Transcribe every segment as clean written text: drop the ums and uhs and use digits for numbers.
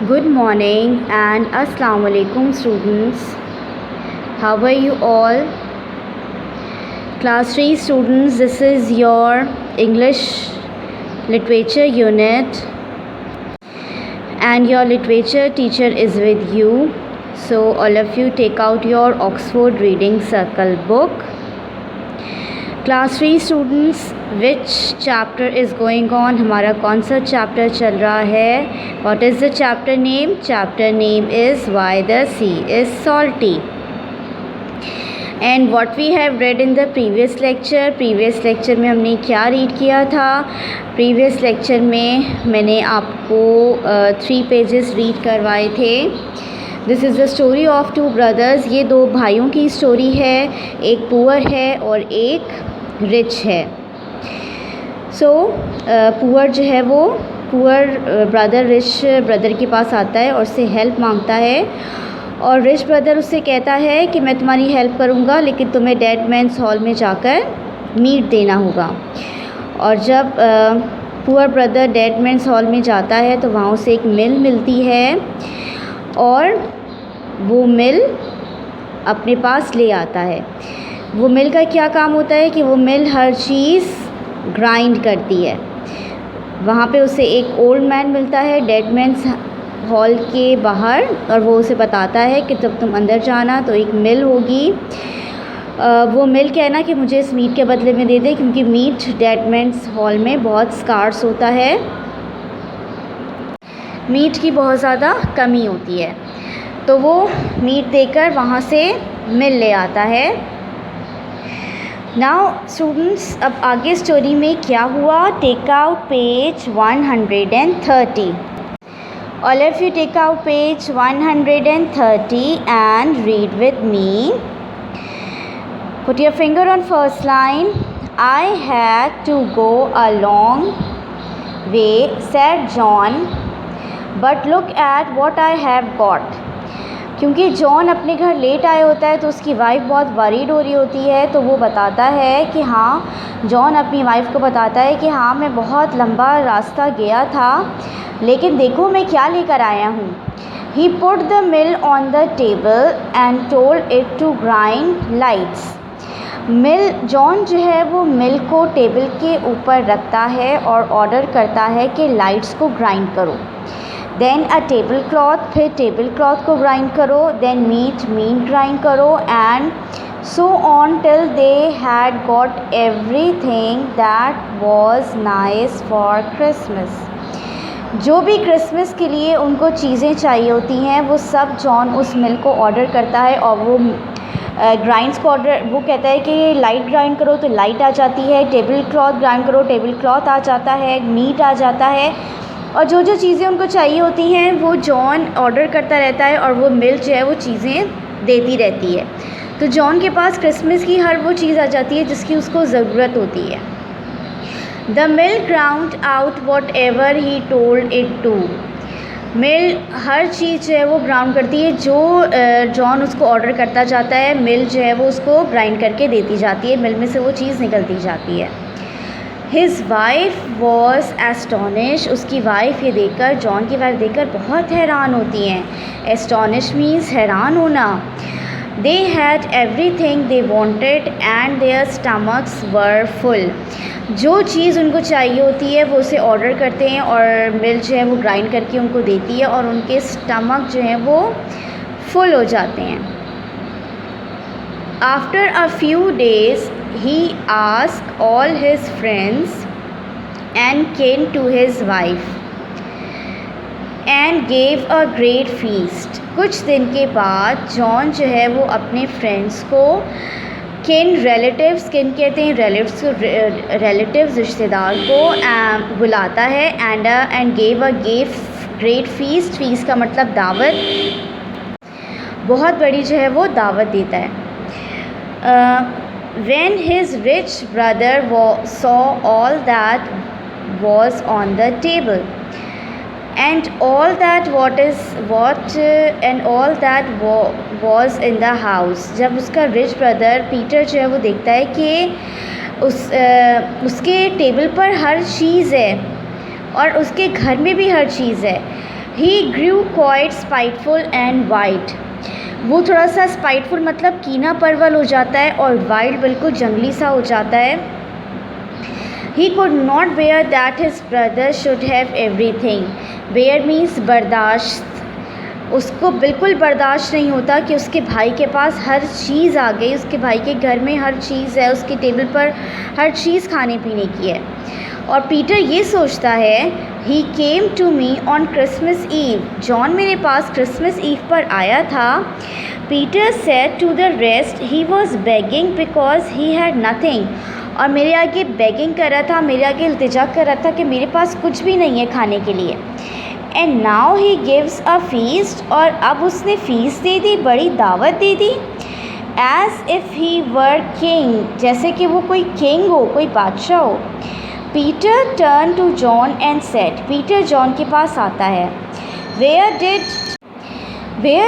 Good morning and Assalamu alaikum students. How are you all? Class 3 students, this is your English literature unit and your literature teacher is with you. So all of you take out your Oxford Reading Circle book. Class 3 students, which chapter is going on? हमारा कौन सा chapter चल रहा है? What is the chapter name? Chapter name is Why the Sea is Salty. And what we have read in the previous lecture में हमने क्या read किया था? Previous lecture में मैंने आपको 3 pages read करवाए थे. This is the story of 2 brothers. ये 2 भाइयों की स्टोरी है. एक पुअर है और एक रिच है. सो पुअर जो है वो पुअर ब्रदर रिच ब्रदर के पास आता है और उससे हेल्प मांगता है. और रिच ब्रदर उससे कहता है कि मैं तुम्हारी हेल्प करूँगा लेकिन तुम्हें डेड मैन्स हॉल में जाकर मीट देना होगा. और जब poor brother dead man's hall में जाता है तो वहाँ उसे एक मिल मिलती है और वो मिल अपने पास ले आता है. वो मिल का क्या काम होता है कि वो मिल हर चीज़ ग्राइंड करती है. वहाँ पे उसे एक ओल्ड मैन मिलता है डेड मैन्स हॉल के बाहर और वो उसे बताता है कि जब तुम अंदर जाना तो एक मिल होगी. वो मिल कहना कि मुझे इस मीट के बदले में दे दे क्योंकि मीट डेड मैन्स हॉल में बहुत स्कार्स होता है. मीट की बहुत ज़्यादा कमी होती है. तो वो मीट देकर वहाँ से मिल ले आता है. नाउ स्टूडेंट्स, अब आगे स्टोरी में क्या हुआ? Take out page 130. All of you take out page 130 and read with me. Put your finger on first line. I had to go a long way said John but look at what I have got. क्योंकि John अपने घर late आया होता है तो उसकी wife बहुत worried हो रही होती है. तो वो बताता है कि हाँ, जॉन अपनी वाइफ को बताता है कि हाँ, मैं बहुत लंबा रास्ता गया था लेकिन देखो मैं क्या लेकर आया हूँ. He put the mill on the table and told it to grind lights. Mill John जो है वो मिल को टेबल के ऊपर रखता है और ऑर्डर करता है कि लाइट्स को ग्राइंड करो. देन अ टेबल क्लॉथ, फिर टेबल क्लॉथ को ग्राइंड करो. देन मीट ग्राइंड करो and so on till they had got everything that was nice for Christmas. जो भी क्रिसमस के लिए उनको चीज़ें चाहिए होती हैं वो सब जॉन उस मिल को ऑर्डर करता है. और वो ग्राइंड्स को ऑर्डर वो कहता है कि लाइट ग्राइंड करो तो लाइट आ जाती है, टेबल क्लॉथ ग्राइंड करो टेबल क्लॉथ आ जाता है, मीट आ जाता है. और जो जो चीज़ें उनको चाहिए होती हैं वो जॉन ऑर्डर करता रहता है और वो मिल जो है वो चीज़ें देती रहती है. तो जॉन के पास क्रिसमस की हर वो चीज़ आ जाती है जिसकी उसको ज़रूरत होती है. The mill ground out whatever he told it to. Mill हर चीज़ जो है वो ग्राउंड करती है जो जॉन उसको ऑर्डर करता जाता है. मिल जो है वो उसको ग्राइंड करके देती जाती है. मिल में से वो चीज़ निकलती जाती है. His wife was astonish. उसकी वाइफ ये देखकर, जॉन की वाइफ देखकर बहुत हैरान होती हैं. एस्टॉनिश मीन्स हैरान होना. They had everything they wanted and their stomachs were full. जो चीज़ उनको चाहिए होती है वो उसे ऑर्डर करते हैं और मिल जो है वो ग्राइंड करके उनको देती है और उनके स्टमक जो हैं वो फुल हो जाते हैं. After a few days he asked all his friends and came to his wife and gave a great feast. कुछ दिन के बाद जॉन जो है वो अपने फ्रेंड्स को, किन रिलेटिव्स, किन कहते हैं रिलेटिव्स रिश्तेदार को बुलाता है and gave a great feast. Feast का मतलब दावत. बहुत बड़ी जो है वो दावत देता है. When his rich brother saw all that was on the table and all that was in the house. जब उसका रिच ब्रदर पीटर जो है वो देखता है कि उसके टेबल पर हर चीज़ है और उसके घर में भी हर चीज़ है. ही ग्रू क्वाइट स्पाइटफुल एंड वाइल्ड। वो थोड़ा सा स्पाइटफुल मतलब कीना परवल हो जाता है और वाइल्ड बिल्कुल जंगली सा हो जाता है। He could not bear that his brother should have everything. Bear means बर्दाश्त। उसको बिल्कुल बर्दाश्त नहीं होता कि उसके भाई के पास हर चीज़ आ गई, उसके भाई के घर में हर चीज़ है, उसकी टेबल पर हर चीज़ खाने पीने की है। और पीटर ये सोचता है he came to me on Christmas eve. John मेरे पास क्रिसमस ईव पर आया था। Peter said to the rest he was begging because he had nothing. और मेरे आगे बेगिंग कर रहा था, मेरे आगे इल्तिजा कर रहा था कि मेरे पास कुछ भी नहीं है खाने के लिए। And now he gives a feast. और अब उसने फ़ीस दे दी, बड़ी दावत दे दी। As if he were king, जैसे कि वो कोई किंग हो, कोई बादशाह हो। Peter turn to John and said. Peter John के पास आता है। Where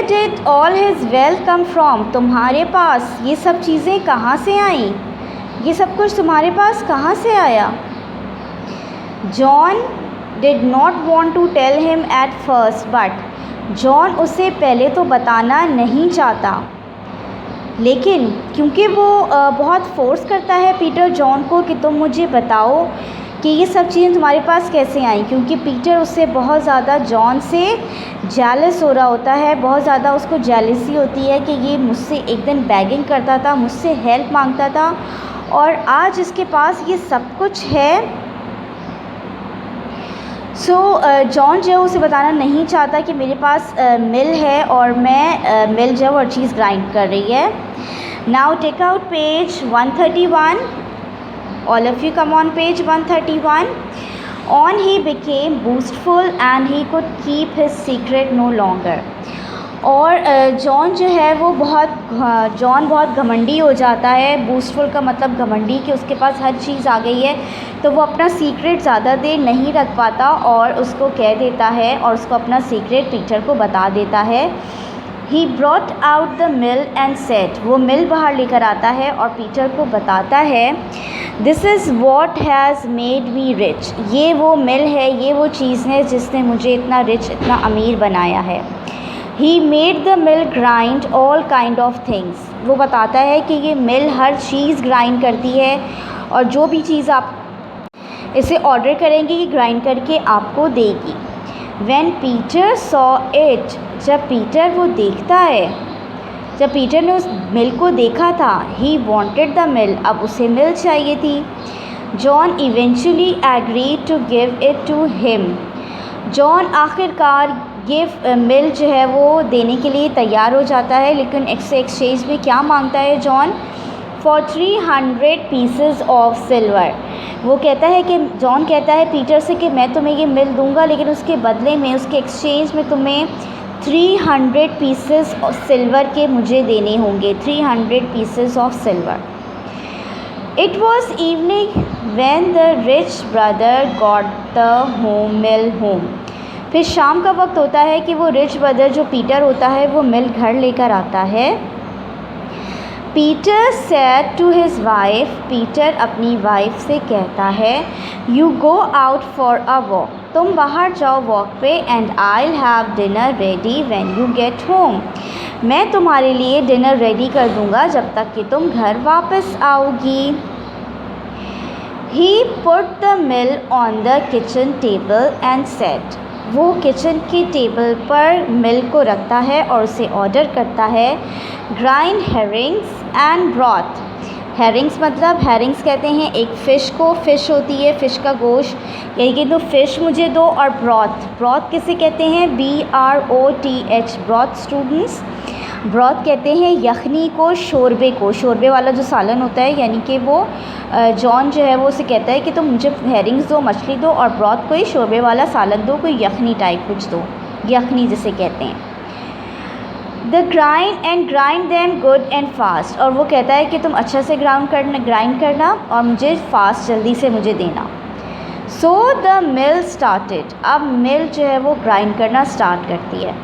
did all his wealth come from. तुम्हारे पास ये सब चीज़ें कहाँ से आईं? ये सब कुछ तुम्हारे पास कहाँ से आया? John did not want to tell him at first, but John उसे पहले तो बताना नहीं चाहता, लेकिन क्योंकि वो बहुत फोर्स करता है पीटर जॉन को कि तुम मुझे बताओ कि ये सब चीज़ें तुम्हारे पास कैसे आई, क्योंकि पीटर उससे बहुत ज़्यादा जॉन से जेलस हो रहा होता है। बहुत ज़्यादा उसको जेलसी होती है कि ये मुझसे एक दिन बैगिंग करता था, मुझसे हेल्प मांगता था और आज इसके पास ये सब कुछ है। जॉन जो है उसे बताना नहीं चाहता कि मेरे पास मिल है और मैं मिल जो और चीज़ ग्राइंड कर रही है। Now take out page 131। All of you come on page 131। On he became boastful and he could keep his secret no longer. और जॉन जो है वो जॉन बहुत घमंडी हो जाता है। बूस्टफुल का मतलब घमंडी, कि उसके पास हर चीज़ आ गई है, तो वो अपना सीक्रेट ज़्यादा देर नहीं रख पाता और उसको कह देता है और उसको अपना सीक्रेट पीटर को बता देता है। He brought out the mill and said. वो मिल बाहर लेकर आता है और पीटर को बताता है this is what has made me rich. ये वो मिल है, ये वो चीज़ है जिसने मुझे इतना रिच, इतना अमीर बनाया है। He made the mill grind all kind of things. वो बताता है कि ये मिल हर चीज़ ग्राइंड करती है और जो भी चीज़ आप इसे ऑर्डर करेंगे ये ग्राइंड करके आपको देगी। व्हेन पीटर सॉ इट, जब पीटर वो देखता है, जब पीटर ने उस मिल को देखा था, ही वॉन्टेड द मिल, अब उसे मिल चाहिए थी। John eventually agree to give it to him. John आखिरकार मिल जो है वो देने के लिए तैयार हो जाता है, लेकिन एक्सचेंज में क्या मांगता है John? For 300 pieces of silver. वो कहता है कि जॉन कहता है पीटर से कि मैं तुम्हें ये मिल दूंगा, लेकिन उसके बदले में, उसके एक्सचेंज में तुम्हें 300 पीसेस सिल्वर के मुझे देने होंगे। 300 pieces of silver. It was evening when the rich brother got the mill home. फिर शाम का वक्त होता है कि वो रिच ब्रदर जो पीटर होता है वो मिल घर लेकर आता है। Peter said to his wife. Peter अपनी वाइफ से कहता है you go out for a walk. तुम बाहर जाओ वॉक पे, and I will have dinner ready when you get home. मैं तुम्हारे लिए डिनर रेडी कर दूँगा जब तक कि तुम घर वापस आओगी। He put the mill on the kitchen table and said. वो किचन के टेबल पर मिल को रखता है और उसे ऑर्डर करता है grind Hering's and broth. Hering's मतलब, हेरिंग्स कहते हैं एक फ़िश को, फ़िश होती है फ़िश का गोश्त, यही कि दो फ़िश मुझे दो। और ब्रॉथ, ब्रॉथ किसे कहते हैं? BROTH, broth students. ब्रॉथ कहते हैं यखनी को, शोरबे को, शोरबे वाला जो सालन होता है, यानी कि वो जॉन जो है वो उसे कहता है कि तुम मुझे हेरिंग्स दो, मछली दो, और ब्रॉथ कोई शोरबे वाला सालन दो, कोई यखनी टाइप कुछ दो, यखनी जिसे कहते हैं। The grind them good and fast. और वो कहता है कि तुम अच्छा से ग्राइंड करना और मुझे फास्ट जल्दी से मुझे देना। So the mill started. अब मिल जो है वो ग्राइंड करना स्टार्ट करती है।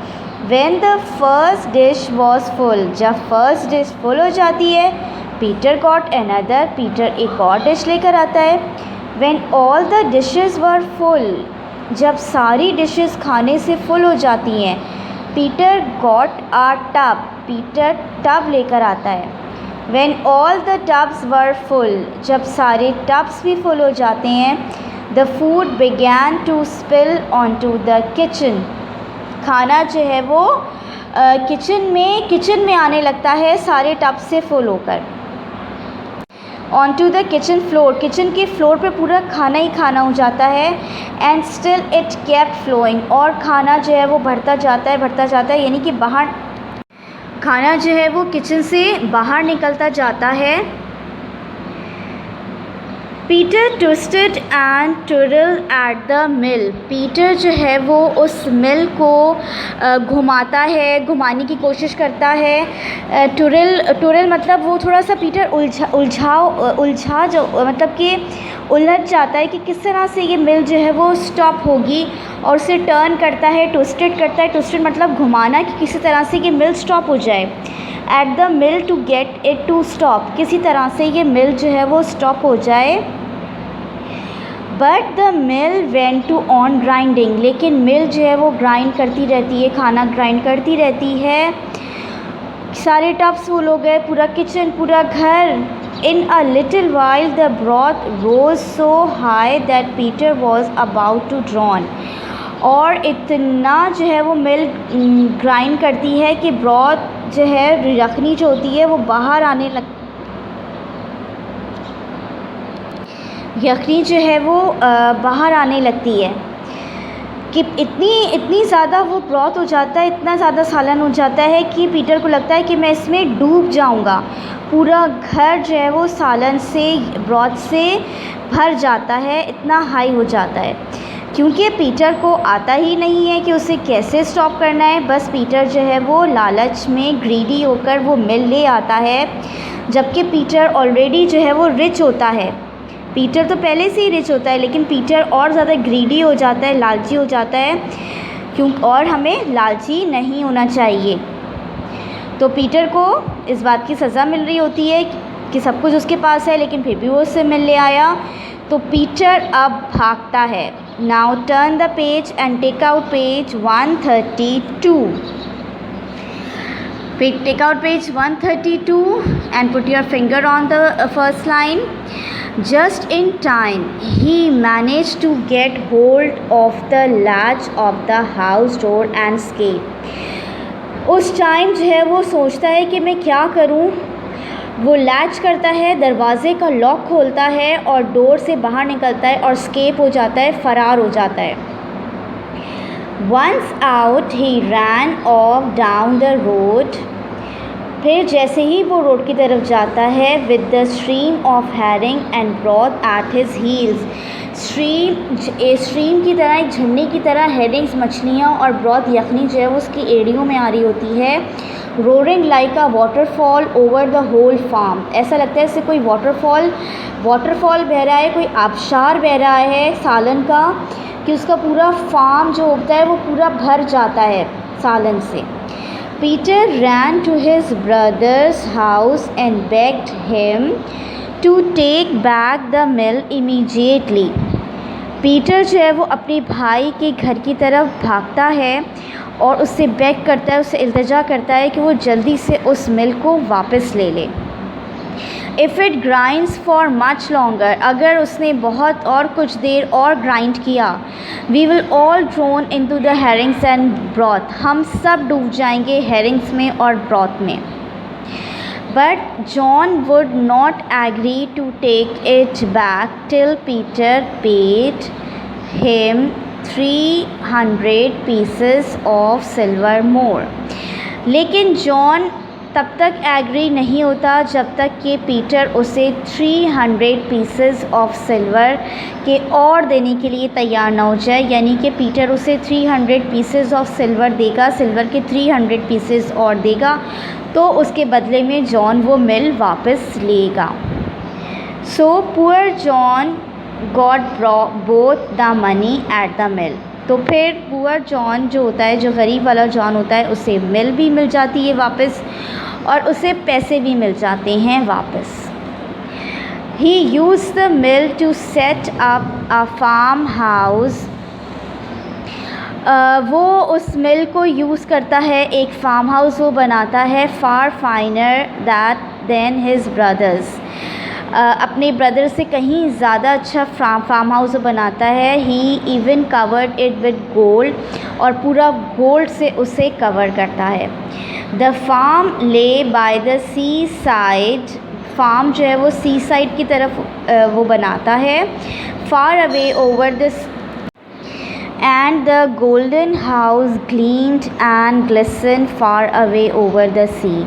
When the first dish was full, जब फर्स्ट डिश फुल हो जाती है, पीटर गॉट another, पीटर एक और डिश लेकर आता है। When all the dishes were full, जब सारी डिशेस खाने से फुल हो जाती हैं, Peter got a tub, Peter tub लेकर आता है। When all the tubs were full, जब सारे टब्स भी फुल हो जाते हैं, the food began to spill onto the kitchen, खाना जो है वो किचन में आने लगता है सारे टब से फुल होकर। onto the kitchen floor, kitchen के फ्लोर पे पूरा खाना ही खाना हो जाता है। and still it kept flowing, और खाना जो है वो बढ़ता जाता है, यानी कि बाहर खाना जो है वो किचन से बाहर निकलता जाता है। Peter twisted and twirled at the mill, Peter जो है वो उस मिल को घुमाता है, घुमाने की कोशिश करता है। टुरल मतलब वो थोड़ा सा पीटर उलझा जो मतलब कि उलझ जाता है कि किस तरह से ये मिल जो है वो स्टॉप होगी, और उसे टर्न करता है, ट्विस्टेड करता है। ट्विस्टेड मतलब घुमाना, कि किसी तरह से ये मिल स्टॉप हो जाए। At the mill to get it to stop, किसी तरह से ये मिल जो है वो स्टॉप हो जाए। But the mill went to on grinding, लेकिन मिल जो है वो ग्राइंड करती रहती है, खाना ग्राइंड करती रहती है। सारे टब्स फुल हो गए, पूरा किचन, पूरा घर। In a little while the broth rose so high that Peter was about to drown, और इतना जो है वो मिल ग्राइंड करती है कि ब्रॉथ जो है, यखनी जो होती है वो बाहर आने लग यखनी जो है वो बाहर आने लगती है कि इतनी ज़्यादा वो ब्रॉथ हो जाता है, इतना ज़्यादा सालन हो जाता है कि पीटर को लगता है कि मैं इसमें डूब जाऊंगा। पूरा घर जो है वो सालन से, ब्रॉथ से भर जाता है, इतना हाई हो जाता है। क्योंकि पीटर को आता ही नहीं है कि उसे कैसे स्टॉप करना है, बस पीटर जो है वो लालच में ग्रीडी होकर वो मिल ले आता है। जबकि पीटर ऑलरेडी जो है वो रिच होता है, पीटर तो पहले से ही रिच होता है, लेकिन पीटर और ज़्यादा ग्रीडी हो जाता है, लालची हो जाता है। और हमें लालची नहीं होना चाहिए। तो पीटर को इस बात की सज़ा मिल रही होती है कि सब कुछ उसके पास है, लेकिन फिर भी वो उससे मिलने आया। तो पीटर अब भागता है। Now turn the page and take out page 132. Take out page 132 and put your finger on the first line. Just in time, he managed to get hold of the latch of the house door and escape. उस time जो है वो सोचता है कि मैं क्या करूं। वो लैच करता है, दरवाज़े का लॉक खोलता है और डोर से बाहर निकलता है और स्केप हो जाता है, फ़रार हो जाता है। Once out, he ran off down the road. फिर जैसे ही वो रोड की तरफ जाता है, with the stream of herring and broth at his heels. Stream की तरह, एक झरने की तरह हेरिंग्स, मछलियाँ और ब्रॉथ, यखनी जो है वो उसकी एड़ियों में आ रही होती है। Roaring like a waterfall over the whole farm, ऐसा लगता है जैसे कोई वाटरफॉल बह रहा है, कोई आबशार बह रहा है सालन का, कि उसका पूरा फार्म जो होता है वो पूरा भर जाता है सालन से। Peter ran to his brother's house and begged him to take back the mill immediately. Peter जो है वो अपने भाई के घर की तरफ भागता है और उससे बेग करता है, उससे इल्तिजा करता है कि वो जल्दी से उस मिल को वापस ले ले। If it grinds for much longer, अगर उसने बहुत और कुछ देर और ग्राइंड किया, we will all drown into the herrings and broth, हम सब डूब जाएंगे हेरिंग्स में और ब्रॉथ में। But John would not agree to take it back till Peter paid him 300 pieces of silver more, लेकिन जॉन तब तक एग्री नहीं होता जब तक कि पीटर उसे 300 pieces ऑफ सिल्वर के और देने के लिए तैयार ना हो जाए। यानी कि पीटर उसे 300 pieces ऑफ सिल्वर देगा, सिल्वर के 300 pieces और देगा, तो उसके बदले में जॉन वो मिल वापस लेगा। So poor John got both the money at the मिल, तो फिर पुअर जॉन जो होता है, जो गरीब वाला जॉन होता है, उसे मिल भी मिल जाती है वापस और उसे पैसे भी मिल जाते हैं वापस। He used the mill to set up a farmhouse वो उस मिल को यूज़ करता है, एक फार्म हाउस वो बनाता है far finer that than his brothers. अपने ब्रदर से कहीं ज़्यादा अच्छा फार्म हाउस बनाता है। He even covered it with gold, और पूरा गोल्ड से उसे कवर करता है। The farm lay by the sea side, farm जो है वो सी साइड की तरफ वो बनाता है। Far away over the and the golden house gleamed and glistened far away over the sea।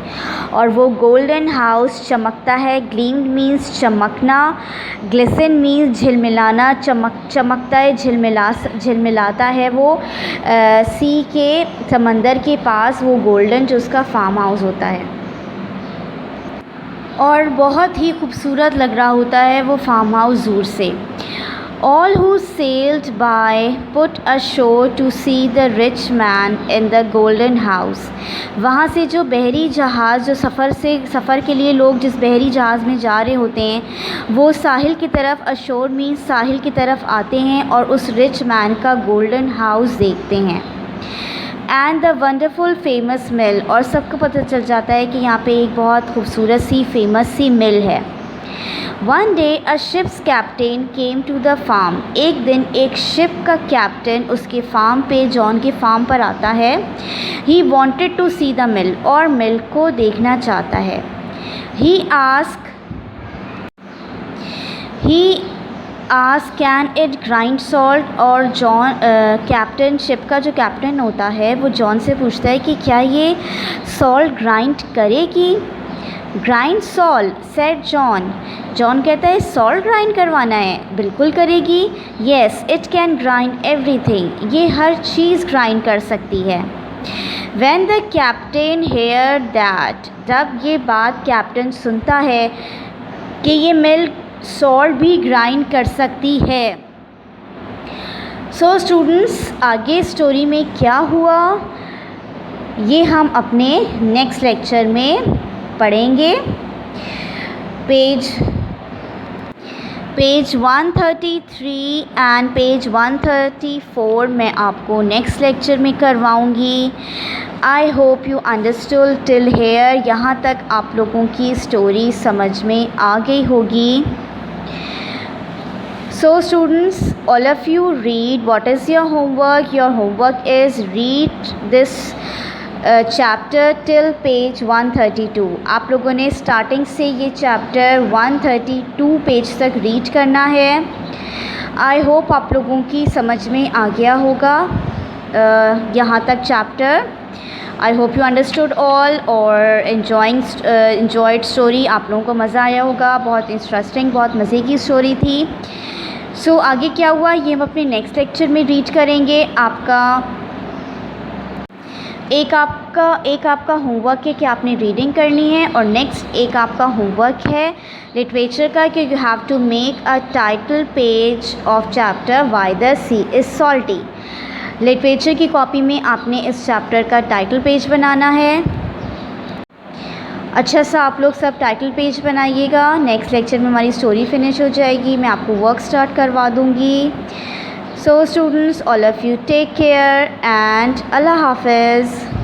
और वो गोल्डन हाउस चमकता है, gleamed मीन्स चमकना, glisten मीन्स झिलमिलाना, चमकता है, झिलमिलाता है वो सी के, समंदर के पास वो गोल्डन जो उसका फार्म हाउस होता है, और बहुत ही खूबसूरत लग रहा होता है वो फार्म हाउस दूर से। All who sailed by put ashore to see the rich man in the golden house। वहाँ से जो बहरी जहाज़, जो सफ़र के लिए लोग जिस बहरी जहाज़ में जा रहे होते हैं, वो साहिल की तरफ, अशोर मीन्स साहिल की तरफ आते हैं और उस रिच मैन का गोल्डन हाउस देखते हैं। एंड द वंडरफुल फेमस मिल, और सबको पता चल जाता है कि यहाँ पे एक बहुत खूबसूरत सी फेमस सी मिल है। One day a ship's captain came to the farm. एक दिन एक शिप का कैप्टन उसके फार्म पे, जॉन के फार्म पर आता है। He wanted to see the mill, और मिल को देखना चाहता है। He ask can it grind salt, और जॉन कैप्टन, शिप का जो कैप्टन होता है वो जॉन से पूछता है कि क्या ये सॉल्ट ग्राइंड करेगी। Grind salt said John. John कहता है सॉल्ट ग्राइंड करवाना है, बिल्कुल करेगी। Yes it can grind everything, ये हर चीज़ ग्राइंड कर सकती है। When the captain hear that, जब ये बात कैप्टन सुनता है कि ये मिल सॉल्ट भी ग्राइंड कर सकती है। सो स्टूडेंट्स, आगे स्टोरी में क्या हुआ ये हम अपने नेक्स्ट लेक्चर में पढ़ेंगे। पेज 133 एंड पेज 134 मैं आपको नेक्स्ट लेक्चर में करवाऊंगी। I hope you understood till here. यहाँ तक आप लोगों की स्टोरी समझ में आ गई होगी। So students, all of you read. What is your homework? Your homework is read this chapter till page 132। आप लोगों ने स्टार्टिंग से ये चैप्टर 132 पेज तक रीड करना है। आई होप आप लोगों की समझ में आ गया होगा यहाँ तक chapter. I hope you understood all और enjoyed स्टोरी। आप लोगों को मज़ा आया होगा, बहुत इंटरेस्टिंग, बहुत मज़े की स्टोरी थी। सो आगे क्या हुआ ये हम अपने नेक्स्ट लेक्चर में रीड करेंगे। एक आपका होमवर्क है कि आपने रीडिंग करनी है, और नेक्स्ट एक आपका होमवर्क है लिटरेचर का कि you have to make a title page of chapter why the sea is salty. Literature की कॉपी में आपने इस चैप्टर का टाइटल पेज बनाना है। अच्छा सा आप लोग सब टाइटल पेज बनाइएगा। नेक्स्ट लेक्चर में हमारी स्टोरी फिनिश हो जाएगी, मैं आपको वर्क स्टार्ट करवा दूँगी। So students, all of you take care and अल्लाह हाफ़िज़।